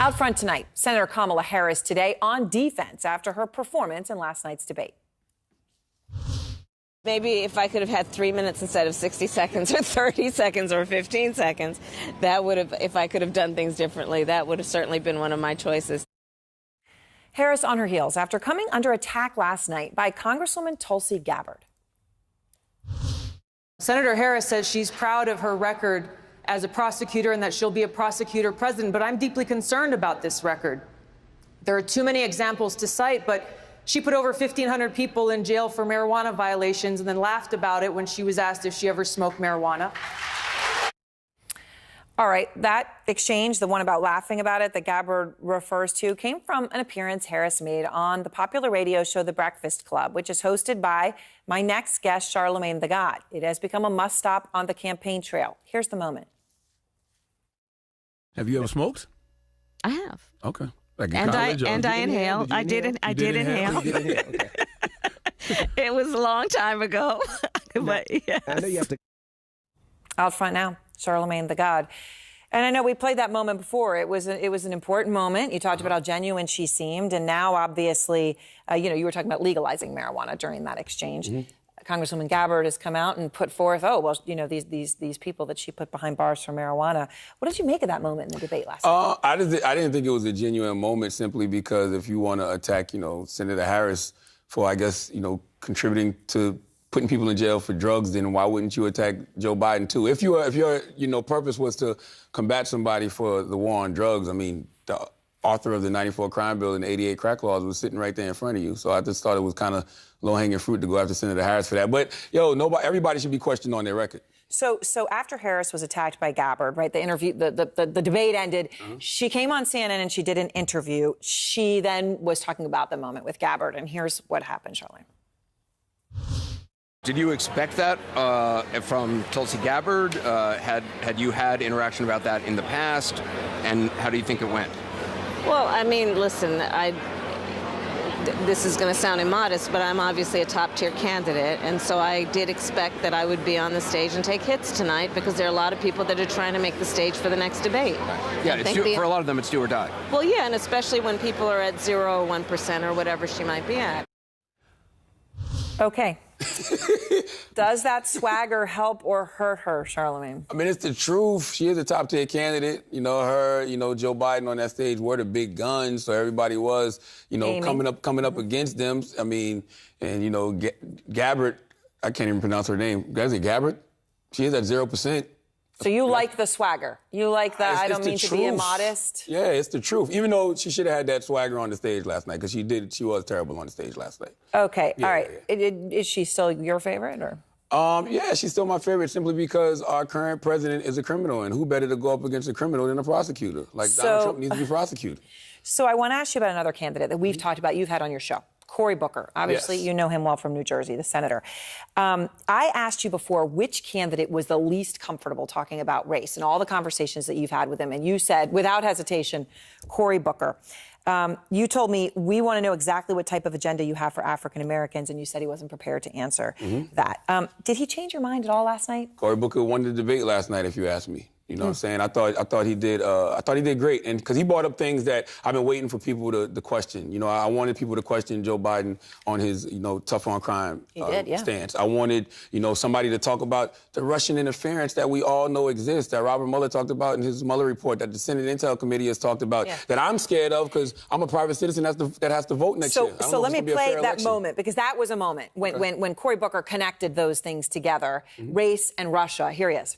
Out front tonight, Senator Kamala Harris today on defense after her performance in last night's debate. Maybe if I could have had 3 minutes instead of 60 seconds or 30 seconds or 15 seconds, that would have, if I could have done things differently, that would have certainly been one of my choices. Harris on her heels after coming under attack last night by Congresswoman Tulsi Gabbard. Senator Harris says she's proud of her record as a prosecutor and that she'll be a prosecutor president, but I'm deeply concerned about this record. There are too many examples to cite, but she put over 1,500 people in jail for marijuana violations and then laughed about it when she was asked if she ever smoked marijuana. All right, that exchange, the one about laughing about it that Gabbard refers to, came from an appearance Harris made on the popular radio show The Breakfast Club, which is hosted by my next guest, Charlamagne the God. It has become a must-stop on the campaign trail. Here's the moment. Have you ever smoked? I have. Okay. Like I inhale. I did inhale. Okay. It was a long time ago. But yes. I know you have to. Out front now, Charlamagne the God. And I know we played that moment before. It was an important moment. You talked about how genuine she seemed, and now obviously, you were talking about legalizing marijuana during that exchange. Mm-hmm. Congresswoman Gabbard has come out and put forth, these people that she put behind bars for marijuana. What did you make of that moment in the debate last night? I didn't think it was a genuine moment simply because if you want to attack, Senator Harris for, I guess, contributing to putting people in jail for drugs, then why wouldn't you attack Joe Biden too? If your purpose was to combat somebody for the war on drugs, I mean, the author of the 94 crime bill and the 88 crack laws was sitting right there in front of you. So I just thought it was kind of low-hanging fruit to go after Senator Harris for that. But, everybody should be questioned on their record. So after Harris was attacked by Gabbard, right, the interview, the debate ended, she came on CNN and she did an interview. She then was talking about the moment with Gabbard, and here's what happened, Charlamagne. Did you expect that from Tulsi Gabbard? Had you had interaction about that in the past? And how do you think it went? Well, I mean, listen, this is going to sound immodest, but I'm obviously a top-tier candidate, and so I did expect that I would be on the stage and take hits tonight because there are a lot of people that are trying to make the stage for the next debate. Yeah, for a lot of them, it's do or die. Well, yeah, and especially when people are at 0 or 1% or whatever she might be at. Okay. Does that swagger help or hurt her, Charlamagne? I mean, it's the truth. She is a top-tier candidate. Her, Joe Biden on that stage were the big guns, so everybody was, coming up against them. I mean, and, Gabbard, I can't even pronounce her name. Is it Gabbard? She is at 0%. So you like the swagger. You like the, I don't mean to be immodest. Yeah, it's the truth. Even though she should have had that swagger on the stage last night, because she was terrible on the stage last night. Okay, yeah, all right. Yeah. Is she still your favorite, or? Yeah, she's still my favorite simply because our current president is a criminal, and who better to go up against a criminal than a prosecutor? Donald Trump needs to be prosecuted. So I want to ask you about another candidate that we've talked about, you've had on your show. Cory Booker. Obviously, yes. You know him well from New Jersey, the senator. I asked you before which candidate was the least comfortable talking about race and all the conversations that you've had with him. And you said, without hesitation, Cory Booker. You told me, we want to know exactly what type of agenda you have for African Americans, and you said he wasn't prepared to answer that. Did he change your mind at all last night? Cory Booker won the debate last night, if you ask me. You know what I'm saying? I thought he did great, and because he brought up things that I've been waiting for people to question. I wanted people to question Joe Biden on his tough on crime stance. I wanted somebody to talk about the Russian interference that we all know exists, that Robert Mueller talked about in his Mueller report, that the Senate Intel Committee has talked about, that I'm scared of because I'm a private citizen that has to vote next year. So let me play that moment, because that was a moment when Cory Booker connected those things together, race and Russia. Here he is.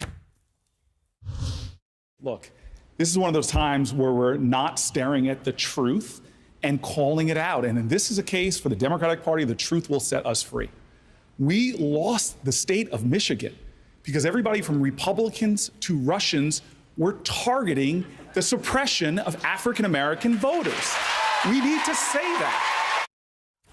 Look, this is one of those times where we're not staring at the truth and calling it out. And this is a case for the Democratic Party, the truth will set us free. We lost the state of Michigan because everybody from Republicans to Russians were targeting the suppression of African-American voters. We need to say that.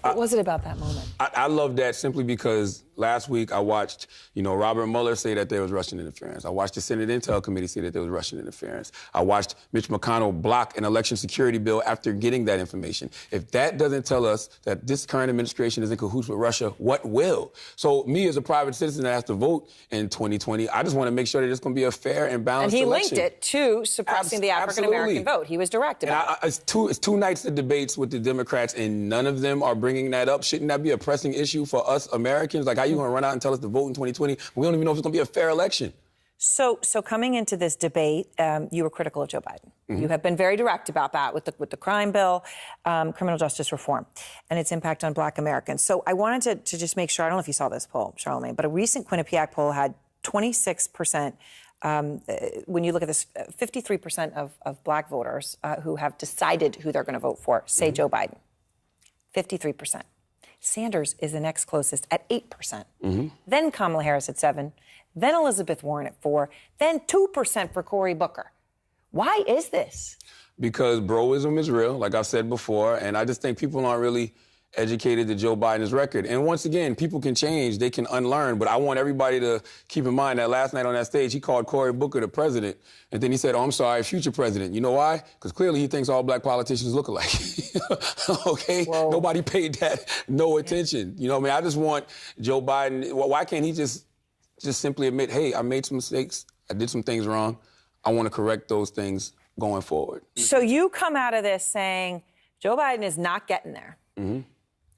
What was it about that moment? I love that simply because last week I watched, Robert Mueller say that there was Russian interference. I watched the Senate Intel Committee say that there was Russian interference. I watched Mitch McConnell block an election security bill after getting that information. If that doesn't tell us that this current administration is in cahoots with Russia, what will? So me as a private citizen that has to vote in 2020, I just want to make sure that it's going to be a fair and balanced election. And he linked it to suppressing the African-American vote. He was direct about it. It's two nights of debates with the Democrats, and none of them are bringing that up. Shouldn't that be a pressing issue for us Americans? Like, how you going to run out and tell us to vote in 2020? We don't even know if it's going to be a fair election. So coming into this debate, you were critical of Joe Biden. Mm-hmm. You have been very direct about that with the crime bill, criminal justice reform, and its impact on Black Americans. So I wanted to just make sure, I don't know if you saw this poll, Charlamagne, but a recent Quinnipiac poll had 26%, when you look at this, 53% of Black voters who have decided who they're going to vote for say mm-hmm. Joe Biden. 53%. Sanders is the next closest at 8%. Mm-hmm. Then Kamala Harris at 7%. Then Elizabeth Warren at 4%. Then 2% for Cory Booker. Why is this? Because broism is real, like I've said before, and I just think people aren't really educated to Joe Biden's record. And once again, people can change, they can unlearn, but I want everybody to keep in mind that last night on that stage, he called Cory Booker the president, and then he said, I'm sorry, future president. You know why? Because clearly he thinks all Black politicians look alike. Okay? Whoa. Nobody paid that no attention. You know what I mean? I just want Joe Biden, why can't he just simply admit, hey, I made some mistakes, I did some things wrong, I want to correct those things going forward. So you come out of this saying Joe Biden is not getting there. Mm-hmm.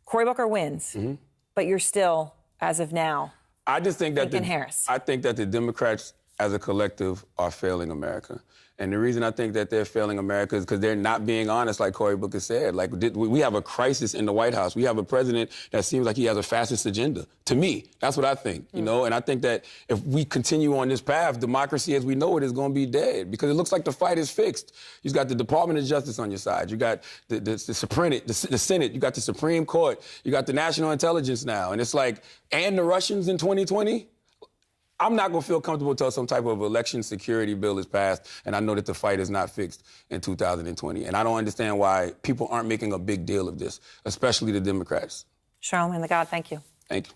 Cory Booker wins, mm-hmm. but you're still, as of now, I just think that Harris. I think that the Democrats, as a collective, are failing America. And the reason I think that they're failing America is because they're not being honest, like Cory Booker said. Like, we have a crisis in the White House. We have a president that seems like he has a fascist agenda. To me, that's what I think, you know? And I think that if we continue on this path, democracy as we know it is going to be dead because it looks like the fight is fixed. You've got the Department of Justice on your side. You got the Senate. You got the Supreme Court. You got the National Intelligence now. And it's like, and the Russians in 2020? I'm not going to feel comfortable until some type of election security bill is passed, and I know that the fight is not fixed in 2020. And I don't understand why people aren't making a big deal of this, especially the Democrats. Charlamagne the God, thank you. Thank you.